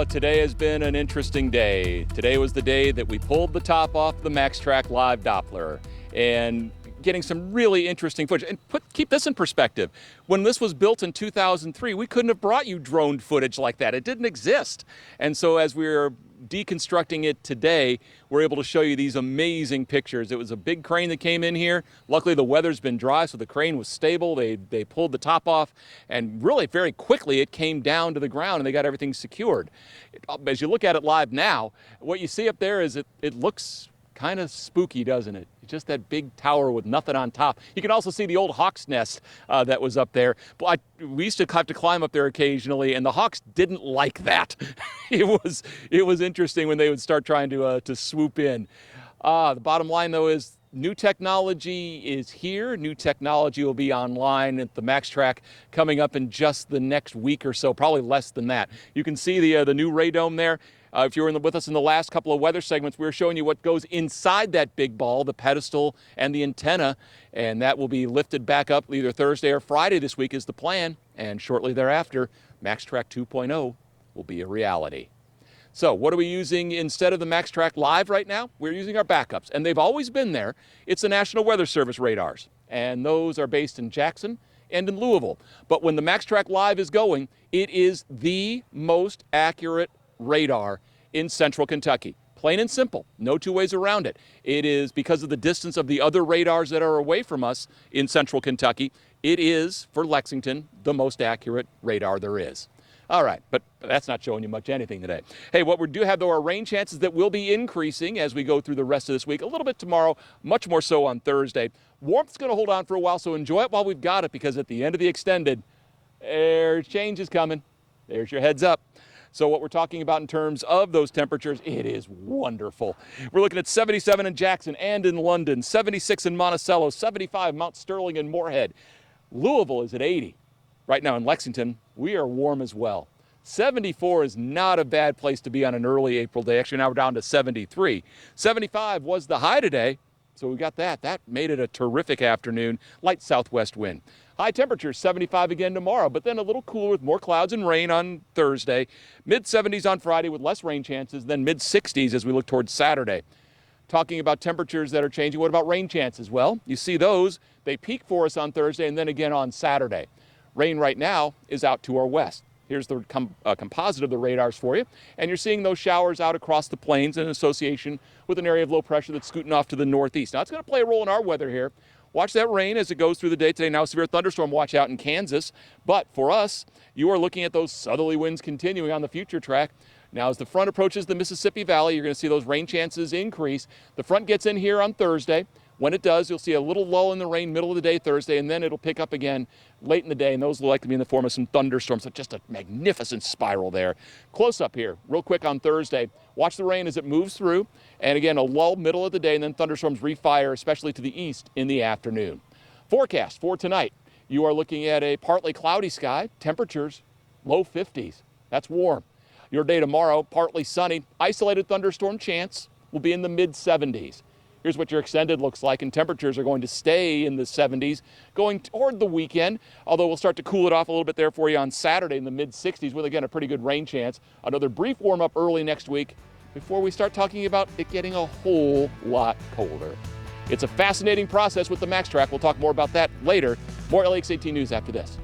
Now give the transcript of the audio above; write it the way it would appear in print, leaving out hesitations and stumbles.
Oh, today has been an interesting day. Today was the day that we pulled the top off the MaxTrack Live Doppler and getting some really interesting footage. And keep this in perspective. When this was built in 2003, we couldn't have brought you drone footage like that. It didn't exist. And so as we're deconstructing it today, we're able to show you these amazing pictures. It was a big crane that came in here. Luckily, the weather's been dry, so the crane was stable. They pulled the top off, and really very quickly it came down to the ground, and they got everything secured. As you look at it live now, what you see up there is it looks kind of spooky, doesn't it? Just that big tower with nothing on top. You can also see the old hawk's nest that was up there. But we used to have to climb up there occasionally, and the hawks didn't like that. It was interesting when they would start trying to swoop in. The bottom line, though, is new technology is here. New technology will be online at the MaxTrack coming up in just the next week or so, probably less than that. You can see the new radome there. If you were with us in the last couple of weather segments, we were showing you what goes inside that big ball, the pedestal and the antenna, and that will be lifted back up either Thursday or Friday this week is the plan, and shortly thereafter, MaxTrack 2.0 will be a reality. So what are we using instead of the MaxTrack Live right now? We're using our backups, and they've always been there. It's the National Weather Service radars, and those are based in Jackson and in Louisville. But when the MaxTrack Live is going, it is the most accurate radar in central Kentucky. Plain and simple, no two ways around it. It is because of the distance of the other radars that are away from us in central Kentucky. It is, for Lexington, the most accurate radar there is. All right, but that's not showing you much anything today. Hey, what we do have, though, are rain chances that will be increasing as we go through the rest of this week. A little bit tomorrow, much more so on Thursday. Warmth's going to hold on for a while, so enjoy it while we've got it, because at the end of the extended, there's change is coming. There's your heads up. So what we're talking about in terms of those temperatures, it is wonderful. We're looking at 77 in Jackson and in London, 76 in Monticello, 75 Mount Sterling and Moorhead. Louisville is at 80. Right now in Lexington, we are warm as well. 74 is not a bad place to be on an early April day. Actually, now we're down to 73. 75 was the high today, so we got that. That made it a terrific afternoon. Light southwest wind. High temperatures, 75 again tomorrow, but then a little cooler with more clouds and rain on Thursday. Mid-70s on Friday with less rain chances, then mid-60s as we look towards Saturday. Talking about temperatures that are changing, what about rain chances? Well, you see those. They peak for us on Thursday and then again on Saturday. Rain right now is out to our west. Here's the composite of the radars for you. And you're seeing those showers out across the plains in association with an area of low pressure that's scooting off to the northeast. Now, it's going to play a role in our weather here. Watch that rain as it goes through the day today. Now, severe thunderstorm watch out in Kansas. But for us, you are looking at those southerly winds continuing on the future track. Now, as the front approaches the Mississippi Valley, you're going to see those rain chances increase. The front gets in here on Thursday. When it does, you'll see a little lull in the rain middle of the day Thursday, and then it'll pick up again late in the day, and those will likely be in the form of some thunderstorms. So just a magnificent spiral there. Close up here, real quick on Thursday. Watch the rain as it moves through, and again, a lull middle of the day, and then thunderstorms refire, especially to the east in the afternoon. Forecast for tonight, you are looking at a partly cloudy sky, temperatures low 50s. That's warm. Your day tomorrow, partly sunny, isolated thunderstorm chance will be in the mid-70s. Here's what your extended looks like, and temperatures are going to stay in the 70s going toward the weekend, although we'll start to cool it off a little bit there for you on Saturday in the mid-60s with, again, a pretty good rain chance. Another brief warm-up early next week before we start talking about it getting a whole lot colder. It's a fascinating process with the MaxTrack. We'll talk more about that later. More LAX 18 News after this.